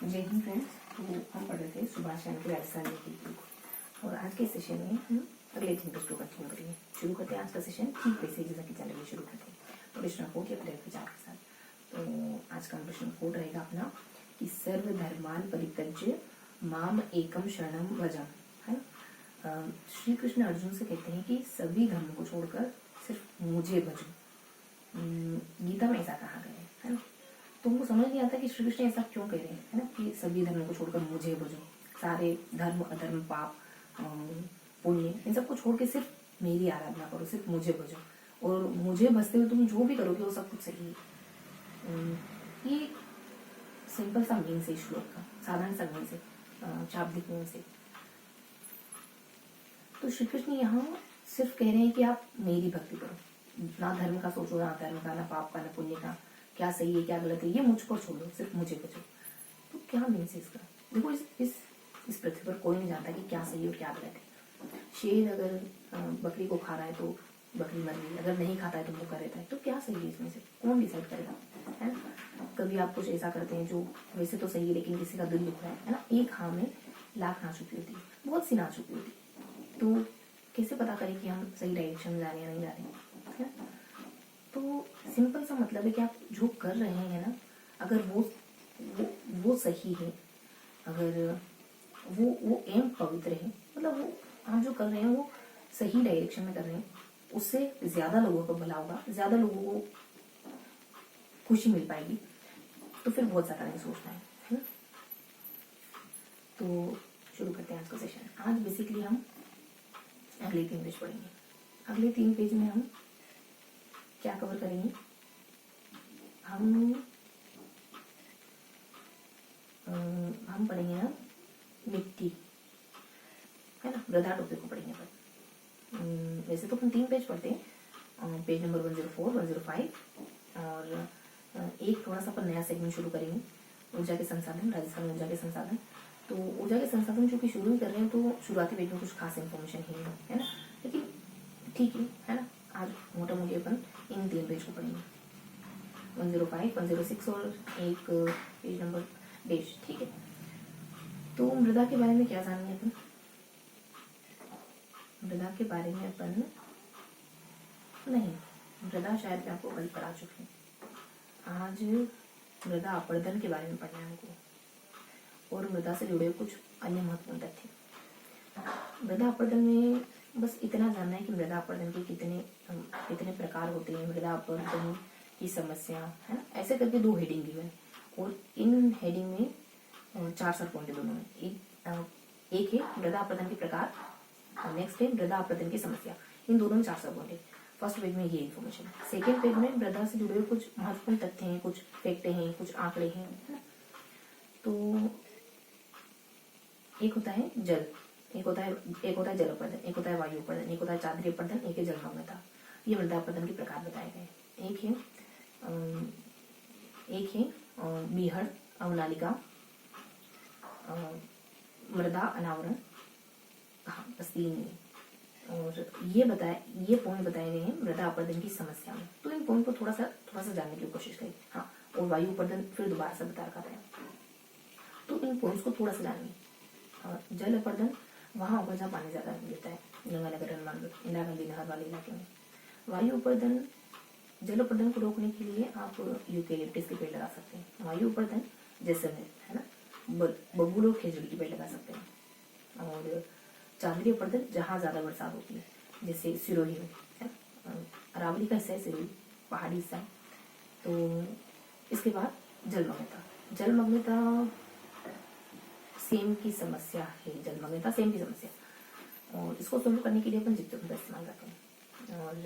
जय हिंद फ्रेंड्स। तो हम पढ़ रहे थे सुभाष चंद्र राजस्थान की बुक और आज के सेशन में हम अगले 3 पेज को कंटिन्यू करेंगे। शुरू करते हैं आज का सेशन 3 पेज से, जैसा कि चैनल शुरू करते हैं तो प्रश्न कोड या प्रयोग विचार के साथ। तो आज का प्रश्न कोड रहेगा अपना कि सर्वधर्मान परित्यज्य माम एकम शरणम व्रजम, है ना। श्री कृष्ण अर्जुन से कहते हैं कि सभी धर्म को छोड़कर सिर्फ मुझे भजो। गीता में ऐसा कहा गया है ना। तो उनको समझ नहीं आता कि श्री कृष्ण ऐसा क्यों कह रहे हैं, है ना, कि सभी धर्म को छोड़कर मुझे भजो। सारे धर्म अधर्म पाप पुण्य इन सबको छोड़ के सिर्फ मेरी आराधना करो, सिर्फ मुझे भजो, और मुझे भजते हुए तुम जो भी करोगे वो सब कुछ सही है। ये सिंपल सा मीन से श्लोक का, साधारण सा मीन से, शाब्दिक मीन से। तो श्री कृष्ण यहाँ सिर्फ कह रहे हैं कि आप मेरी भक्ति करो, ना धर्म का सोचो, ना धर्म का, ना पाप का, ना पुण्य का, क्या सही है क्या गलत है ये मुझ पर छोड़ो, सिर्फ मुझे बचो। तो क्या मीन से इसका? देखो, इस पृथ्वी पर कोई नहीं जानता कि क्या सही और क्या गलत है। शेर अगर बकरी को खा रहा है तो बकरी मर गई, अगर नहीं खाता है तो भूखा रहता है। तो क्या सही है इसमें से? कौन डिसाइड करेगा, है ना। कभी आप कुछ ऐसा करते हैं जो वैसे तो सही है लेकिन किसी का दिल दुख रहा है ना। एक हाँ में लाख ना चुकी होती है, बहुत सी ना चुकी होती है। तो कैसे पता करें कि हम सही डायरेक्शन में जा रहे हैं या नहीं जा रहे हैं, है ना। तो सिंपल सा मतलब है कि आप जो कर रहे हैं ना, अगर वो सही है, अगर वो एम पवित्र है, मतलब वो आप जो कर रहे हैं वो सही डायरेक्शन में कर रहे हैं, उससे ज्यादा लोगों को भला होगा, ज्यादा लोगों को खुशी मिल पाएगी, तो फिर बहुत ज्यादा नहीं सोचना है ना। तो शुरू करते हैं आज का सेशन। आज बेसिकली हम अगले 3 पेज पढ़ेंगे। अगले 3 पेज में हम क्या कवर करेंगे? हम पढ़ेंगे ना मिट्टी, है ना, मृदा टॉपिक को पढ़ेंगे पर वैसे तो हम 3 पेज पढ़ते हैं, पेज नंबर 104, 105 और एक थोड़ा सा अपन नया सेगमेंट शुरू करेंगे, ऊर्जा के संसाधन, राजस्थान ऊर्जा के संसाधन। तो ऊर्जा के संसाधन चूंकि शुरू ही कर रहे हैं तो शुरुआती पेज में कुछ खास इन्फॉर्मेशन है ना, लेकिन ठीक है ना। आज मोटा मोटी अपन इन 3 पेज को पढ़ेंगे, 105, 106 और एक पेज नंबर 20, ठीक है। तो मृदा के बारे में क्या जानेंगे अपन? मृदा के बारे में अपन नहीं, मृदा शायद मैं आपको कल पढ़ा चुकी हूँ। आज मृदा अपरदन के बारे में पढ़ना है हमको, और मृदा से जुड़े कुछ अन्य महत्वपूर्ण तथ्य। मृदा अपरदन में बस इतना जानना है कि मृदा अपरदन के कितने प्रकार होते हैं, मृदा अपरदन की समस्या, है ना। ऐसे करके 2 हेडिंग दी है और इन हेडिंग में 4 सब पॉइंट है दोनों में। एक है मृदा अपरदन के प्रकार, नेक्स्ट है मृदा अपरदन की समस्या। इन दोनों में 4 सब पॉइंट है। फर्स्ट पेज में ये इन्फॉर्मेशन है, सेकेंड पेज में मृदा से जुड़े हुए कुछ महत्वपूर्ण तथ्य हैं, कुछ फैक्ट हैं, कुछ आंकड़े हैं, है ना। तो एक होता है जल, एक होता है जल अपरदन, एक होता है वायु अपरदन, एक होता है चांद्रीय अपरदन, एक है जलमग्नता। ये मृदा अपरदन के प्रकार बताए गए। एक है बीहड़, अवनालिका, मृदा अनावरण, हाँ बस 3 और ये पॉइंट बताए गए हैं मृदा अपरदन की समस्या में। तो इन पॉइंट को थोड़ा सा जानने की कोशिश करें। हाँ, और वायु अपरदन फिर दोबारा से बता रखा है, तो इन पॉइंट्स को थोड़ा सा जानिए। जल अपरदन वहाँ होगा जहाँ पानी ज्यादा गिरता है, गंगानगर, हनुमानगढ़, इंदिरा गांधी नहर वाले इलाके में। वायु अपरदन, जल अपरदन को रोकने के लिए आप यूकेलिप्टस के पेड़ लगा सकते हैं। वायु अपरदन जैसलमेर, है ना, बबूल और खेजड़ी के पेड़ लगा सकते हैं। और चांद्रीय अपरदन जहाँ ज्यादा बरसात होती है, जैसे सिरोही में, है ना, अरावली का हिस्सा है सिरोही, पहाड़ी हिस्सा है। तो इसके बाद जलमग्नता सेम की समस्या है, जलमग्नता सेम की समस्या, और इसको सोल्व करने के लिए अपन जिप्सम का इस्तेमाल करते हैं। और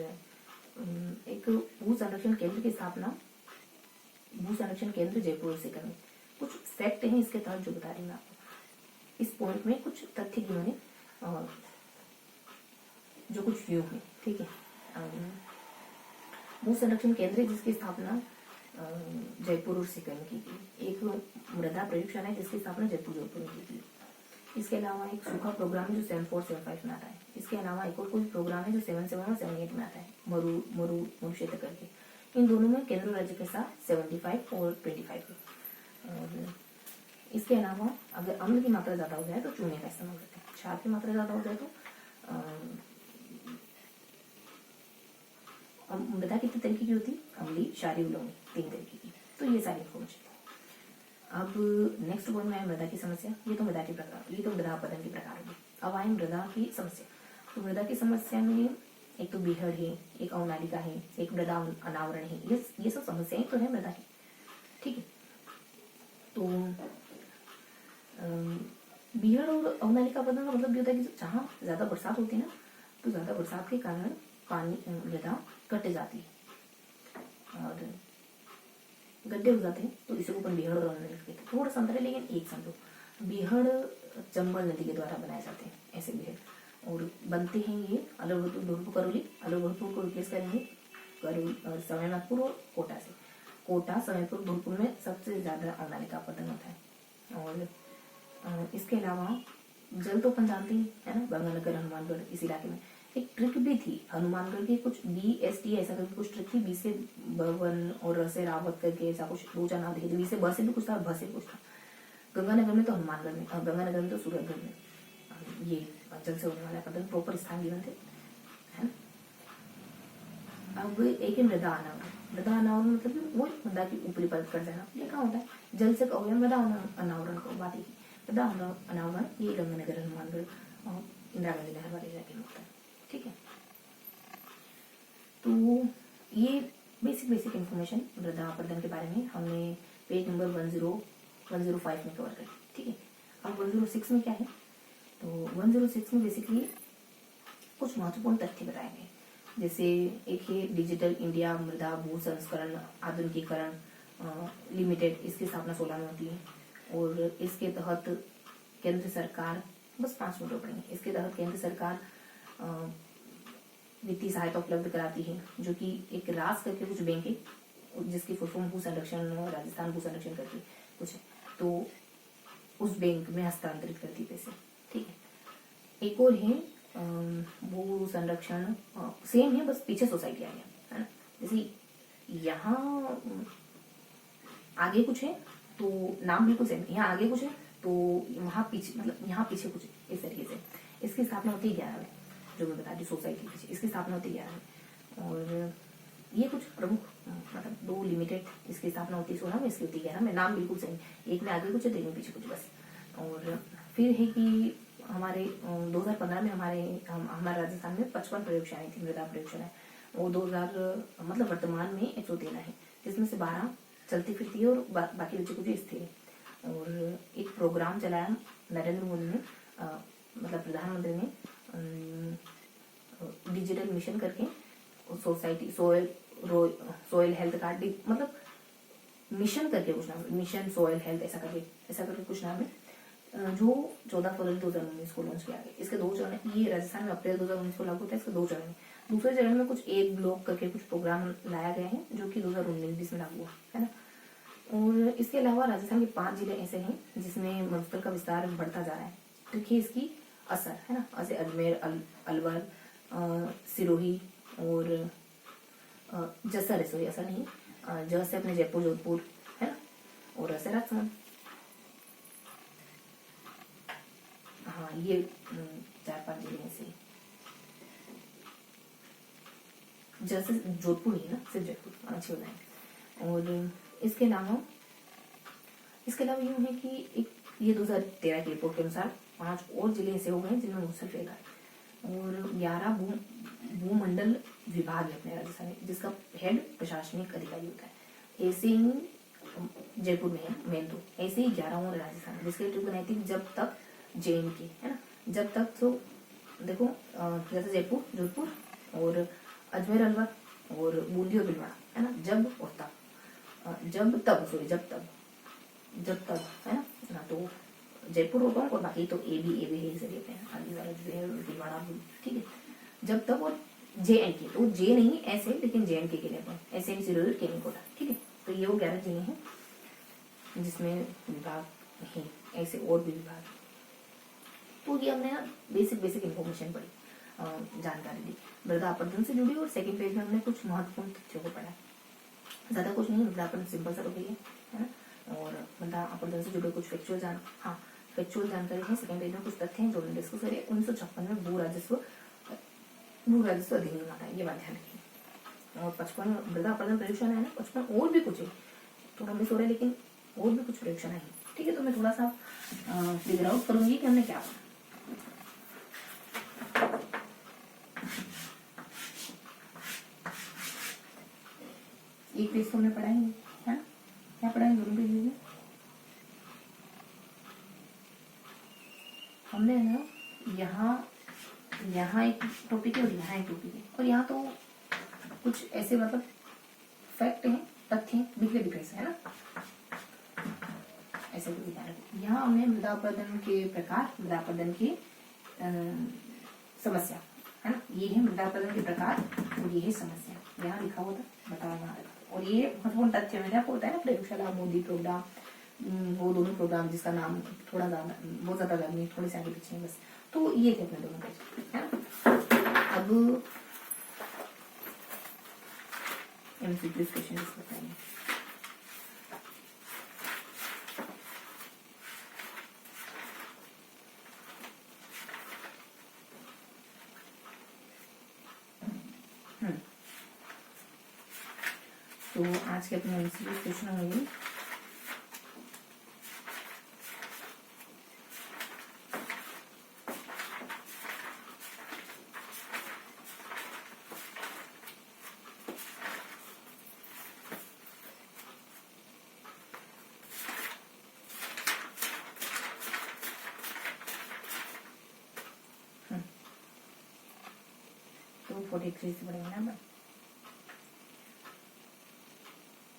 एक भू संरक्षण केंद्र की स्थापना, भू संरक्षण केंद्र जयपुर से करें। कुछ फैक्ट हैं इसके तहत जो बता रही हूँ आपको। इस पॉइंट में कुछ तथ्य दिए हैं जो कुछ व्यू है, ठीक है। भू संरक्षण केंद्र जिसकी स्थापना जयपुर और सीकर में की गई। एक मृदा प्रयोगशाला है जिसकी स्थापना जयपुर जोधपुर में की गई। इसके अलावा एक सूखा प्रोग्राम है जो 7475 में आता है। इसके अलावा एक और कोई प्रोग्राम है जो 77 और 78 में आता है, मरु क्षेत्र करके। इन दोनों में केंद्र राज्य के साथ 75 और 25 है। और इसके अलावा अगर अम्ल की मात्रा ज्यादा हो जाए तो चूने का इस्तेमाल करते हैं। क्षार की मात्रा ज्यादा हो जाए तो मृदा कितने तरीके की होती है? अम्लीय, क्षारीय, लवणीय, 3 तरीके की। तो ये सारी इन्फॉर्मेशन। अब नेक्स्ट पॉइंट में है मृदा की समस्या। ये तो मृदा के प्रकार, ये तो मृदा अपरदन के प्रकार होगी। अब आए मृदा की समस्या। तो मृदा की समस्या में एक तो बीहड़ है, एक अवनालिका है, एक मृदा अनावरण है। ये सब समस्याएं तो है मृदा की, ठीक है। तो बीहड़ और अवनालिका अपरदन का मतलब ये होता है कि जहाँ ज्यादा बरसात होती है ना, तो ज्यादा बरसात के कारण पानी मृदा कट जाती है और गड्ढे हो जाते हैं, तो इसी को अपन बीहड़ और अवनालिका कहते हैं। थोड़ा सा अंतर है लेकिन एक समझो। बीहड़ चंबल नदी के द्वारा बनाए जाते हैं ऐसे बीहड़, और बनते हैं ये अलगुपुर, धुरपुर, करौली। अलगुपुर को रिप्लेस करेंगे सवाईमाधोपुर और कोटा से। कोटा, सवाईपुर, धुरपुर में सबसे ज्यादा अवनालिका अपरदन होता है। और इसके अलावा जल तो अपन जानते ही है ना, गंगानगर, हनुमानगढ़, इस इलाके में। एक ट्रिक भी थी हनुमानगढ़ की, कुछ BST ऐसा करके कुछ ट्रिक थी, बी से बवन और र से रावत करके ऐसा कुछ 2-4 नाम दिखे थे। बी से ब से भी कुछ था, भ से कुछ था। गंगानगर में तो हनुमानगढ़ में, और गंगानगर में तो सूरतगढ़ में ये जल से होने वाला अपरदन प्रॉपर स्थान गिवन थे, है ना। अब एक है मृदा अनावरण। मृदा अनावरण मतलब वो मृदा की ऊपरी परत कट जाना, ये कहाँ होता है? जल से कहो या मृदा अनावरण को बात ही। मृदा अनावरण ये गंगानगर, हनुमानगढ़ और इंदिरा गांधी नहर वाले इलाके में होता है, ठीक है। तो ये बेसिक इन्फॉर्मेशन मृदा अपरदन के बारे में हमने पेज नंबर 105 में कवर करी, ठीक है। अब 106 में क्या है? तो 106 में बेसिकली कुछ महत्वपूर्ण तथ्य बताए गए, जैसे एक है डिजिटल इंडिया मृदा भू संस्करण आधुनिकीकरण लिमिटेड, इसकी स्थापना 16 में होती है। और इसके तहत केंद्र सरकार, बस 5 मिनट पड़ेंगे, इसके तहत केंद्र सरकार वित्तीय सहायता उपलब्ध कराती है, जो कि एक रास करके कुछ बैंक है जिसकी फुल फॉर्म भू संरक्षण, राजस्थान भू संरक्षण करके कुछ है, तो उस बैंक में हस्तांतरित करती पैसे, ठीक है। एक और है भू संरक्षण, सेम है बस पीछे सोसाइटी आ गया, है ना। जैसे यहाँ आगे कुछ है तो नाम बिल्कुल सेम, यहाँ आगे कुछ है तो वहाँ पीछे, मतलब यहाँ पीछे कुछ है, इस तरीके से। इसकी स्थापना होती है 11 में, जो मैं बता दी सोसाइटी पीछे, इसकी स्थापना होती है 11 में। और ये कुछ प्रमुख मतलब 2 लिमिटेड, इसकी स्थापना होती है 16 में, इसकी होती है 11 में। नाम बिल्कुल सेम, एक में आगे कुछ है, 2 में पीछे कुछ, बस। और फिर है कि हमारे 2015 में हमारे राजस्थान में 55 प्रयोगशालाएं थी, मृदा प्रयोगशालाएं। वो 2000 मतलब वर्तमान में 113 है, जिसमें से 12 चलती फिरती है और बाकी बच्चे कुछ स्थिर है। और एक प्रोग्राम चलाया नरेंद्र मोदी ने, मतलब प्रधानमंत्री ने, डिजिटल मिशन करके सोसाइटी सोयल हेल्थ कार्ड, मतलब मिशन करके कुछ नाम, मिशन सोयल हेल्थ ऐसा करके कुछ नाम है, जो 14 फरवरी 2019 को लॉन्च किया गया। इसके 2 चरण, ये राजस्थान में अप्रैल 2019 को लागू होता है, इसके 2 चरण। दूसरे चरण में कुछ एक ब्लॉक करके कुछ प्रोग्राम लाया गया है, जो कि 2019 में लागू हुआ, है ना। और इसके अलावा राजस्थान के 5 जिले ऐसे हैं जिसमें मरुस्थल का विस्तार बढ़ता जा रहा है। देखिए इसकी असर, है ना, जैसे अजमेर, अलवर, सिरोही और जसर है, सॉरी असर नहीं, जस है अपने जयपुर, जोधपुर, है ना, और असर राजसमंद। हाँ, ये 4-5 जिले ऐसे, जैसे जोधपुर ही ना, सिर्फ जोधपुर, अच्छी हो जाएंगे। और इसके अलावा यूँ है कि एक ये 2013 की रिपोर्ट के अनुसार 5 और जिले ऐसे हो गए जिनमें मूसल फैला है। और 11 भूमंडल विभाग है अपने राजस्थान में, जिसका हेड प्रशासनिक अधिकारी होता है। ऐसे ही जयपुर में है मेन, तो ऐसे ही 11 और राजस्थान में, जिसके ट्रिप बनाई थी जब तक JNK, है ना, जब तक। तो देखो जैसे जयपुर, जोधपुर और अजमेर, अलवर और बूंदी और भीलवाड़ा, है ना, जब और तब, जब तब, है ना। तो जयपुर होगा और बाकी तो ए भी है इस जरिए पे, भीलवाड़ा, ठीक है, जब तक। और JNK, तो J नहीं ऐसे, लेकिन JNK के लिए ऐसे सिरोही, केनिकोटा, ठीक है। तो ये वो 11 जिले हैं जिसमें विभाग है, ऐसे और भी विभाग। तो ये हमने बेसिक इन्फॉर्मेशन पढ़ी, जानकारी दी मृदा अपरदन से जुड़ी। और सेकंड पेज में हमने कुछ महत्वपूर्ण तथ्यों को पढ़ा, ज्यादा कुछ नहीं, मृदा अपरदन सिंपल सा तो है ना। और मृदा अपरदन से जुड़े कुछ फैक्चुअल जानकारी है। सेकंड पेज में कुछ तथ्य हैं जो हमने डिस्कस करे। 1956 में भू राजस्व अधिनियम आता है, ये बात ध्यान रखिए। और 55 मृदा अपरदन प्रयोगशाला है ना, 55 और भी कुछ है, थोड़ा मिस हो रहा है लेकिन और भी कुछ प्रयोगशाला है। ठीक है, तो मैं थोड़ा सा फिगर आउट करूंगी कि हमने क्या पढ़ा। एक पेज तो हमने पढ़ाएंगे, है ना? क्या पढ़ाएंगे दोनों पेज में? हमने ना यहाँ एक टॉपिक है और यहाँ एक टॉपिक है, और यहाँ तो कुछ ऐसे मतलब फैक्ट हैं, तथ्य हैं, डिफरेंस है ना, ऐसे कुछ ध्यान रखें। यहाँ हमने मृदा अपरदन के प्रकार, मृदा अपरदन की समस्या, है ना, ये है मृदा अपरदन के प्रकार और ये है समस्या। यहाँ लिखा हुआ था, बताया। और ये महत्वपूर्ण तथ्य में आपको होता है ना, प्रयोगशाला, मोदी प्रोग्राम, वो दोनों प्रोग्राम जिसका नाम थोड़ा ज्यादा बहुत ज्यादा याद नहीं, थोड़े से आगे पीछे है बस। तो ये थे अपने दोनों पेज, है ना। अब एमसीक्यू क्वेश्चन डिस्कस करेंगे। तो आज के अपने एमसीक्यू क्वेश्चन होंगे। तो 43 से पढ़ेंगे ना।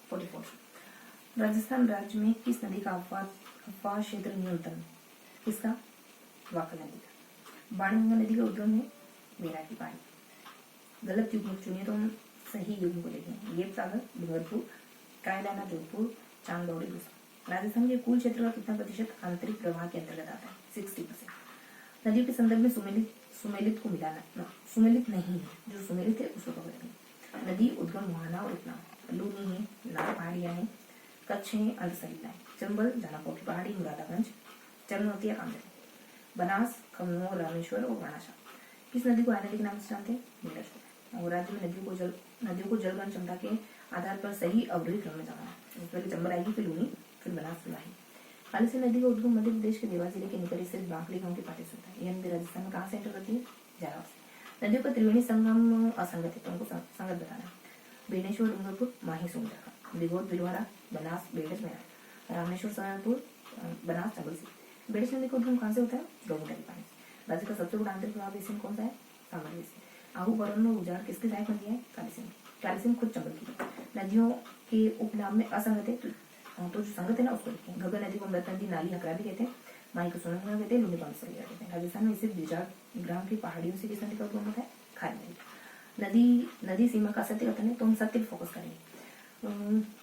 44 राजस्थान राज्य में किस नदी का अपवाह क्षेत्र न्यूनतम? किसका? वाकल नदी का। बाणगंगा नदी का उद्गम है बेरा की पहाड़ी। गलत युग्म चुनिए तो हम सही युग्म को देखें। ये सागर, डूंगरपुर, कायलाना, जोधपुर, चांदौड़ी, दूसरा। राजस्थान के कुल क्षेत्र का कितना प्रतिशत आंतरिक प्रवाह के अंतर्गत आता है? 60%। नदियों के संदर्भ में सुमेलित को मिलाना, सुमेलित नहीं है, जो सुमेलित है उसको पकड़ेंगे। नदी उद्गम मुहाना और इतना लूनी है, लाल पहाड़ियां हैं, कच्छ है, अर्धसरिता है, चंबल, जानापुर की पहाड़ी, मुरादागंज, चरनौतिया, कांगड़ा, बनास, खमनोर, रामेश्वर और वाणासा। किस नदी को आने के नाम से जानते हैं? नीलेश्वर। और राज्य में नदियों को जलग्रहण क्षमता के आधार पर सही अवरोही क्रम में जाना है। पहले चंबल आएगी, फिर लूनी, फिर बनास, फिर वाही। कालीसी नदी का उद्गम मध्य प्रदेश के देवास जिले के निकट स्थित बांकड़ी गांव के पास होता है। यह नदी राजस्थान में कहाँ से एंटर करती है? जालौर से। नदियों का त्रिवेणी संगम असंगत है, तो उनको संगत बताना है। बेनेश्वर, डूंगरपुर, माही, सोनजरका, दिगोद, बिलवाड़ा, बनास, बेड़स, मेरठ, रामेश्वर, सहारनपुर, बनास, चंबल से। बेड़स नदी का उद्गम कहाँ से होता है? गंगा की पानी से। राज्य का सबसे बड़ा आंतरिक प्रवाह बेसिन कौन सा है? सागर बेसिन। आहू, बरन और उजाड़ किसकी सहायक नदी है? कालीसिंध। कालीसिंध खुद चंबल की है। नदियों के उपनाम में असंगत है, तो जो संगत है ना उसको लिखें। घग्गर नदी को मृत नदी, नाली, हकरा भी कहते हैं। माई को सोनगंगा कहते हैं, लुनी को अमृतसर कहते हैं। राजस्थान में स्थित बिजाड़ ग्राम की पहाड़ियों से किस नदी का उद्गम होता है? खारी नदी। नदी सीमा का सत्य कथन है, तो हम सत्य पर फोकस करेंगे।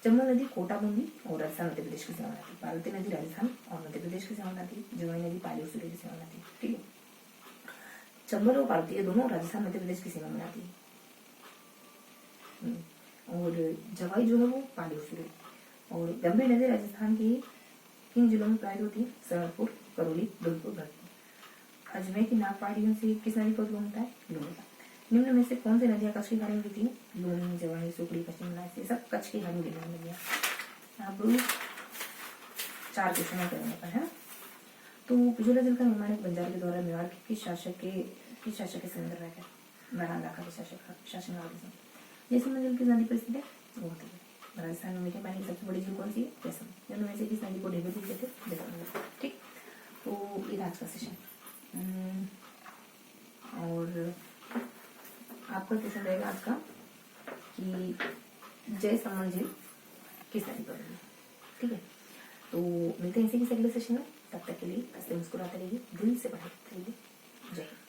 चंबल नदी कोटा, बूंदी और राजस्थान मध्य प्रदेश की सीमा बनाती है। पार्वती नदी राजस्थान और मध्य प्रदेश की सीमा बनाती है। जवाई नदी पाली सूर्य की सीमा बनाती है। ठीक है, चंबल और पार्वती दोनों राजस्थान मध्य प्रदेश की सीमा बनाती है। और जवाई जो है वो पाली सूर्य। और गंभीर नदी राजस्थान के किन जिलों में प्रवाहित होती है? सहारनपुर, करौली, धौलपुर, भरतपुर। अजमेर की नाग पहाड़ियों से किस नदी का उद्गम होता है? लूनी का। निम्न में से कौन सी नदियाँ कच्छ की खाड़ी में गिरती है? लूनी, जवाई, सुकड़ी, पश्चिम बनास, ये सब कच्छ की खाड़ी में गिरने वाली नदियाँ। अब 4 क्वेश्चन करेंगे पर, है ना। तो पिछोला जल का निर्माण एक बंजारे के द्वारा मेवाड़ के किस शासक के समय करवाया गया? महाराणा लाखा के शासनकाल के समय। जैसलमेर जल किस नदी पर स्थित है? गोमती है। राजस्थान में मीठे पानी की सबसे बड़ी झील कौन सी है? जैसलमेर। निम्न में से किस नदी को ढेबर झील कहते हैं? जैसलमेर। ठीक, तो ये आज का सेशन। और आपका क्वेश्चन रहेगा आज का कि जयसलमेर झील किस नदी पर है? ठीक है, तो मिलते हैं इसी के अगले सेशन में। तब तक के लिए हंसते मुस्कुराते रहिए, दिल से पढ़ाई करिए। जय हिंद।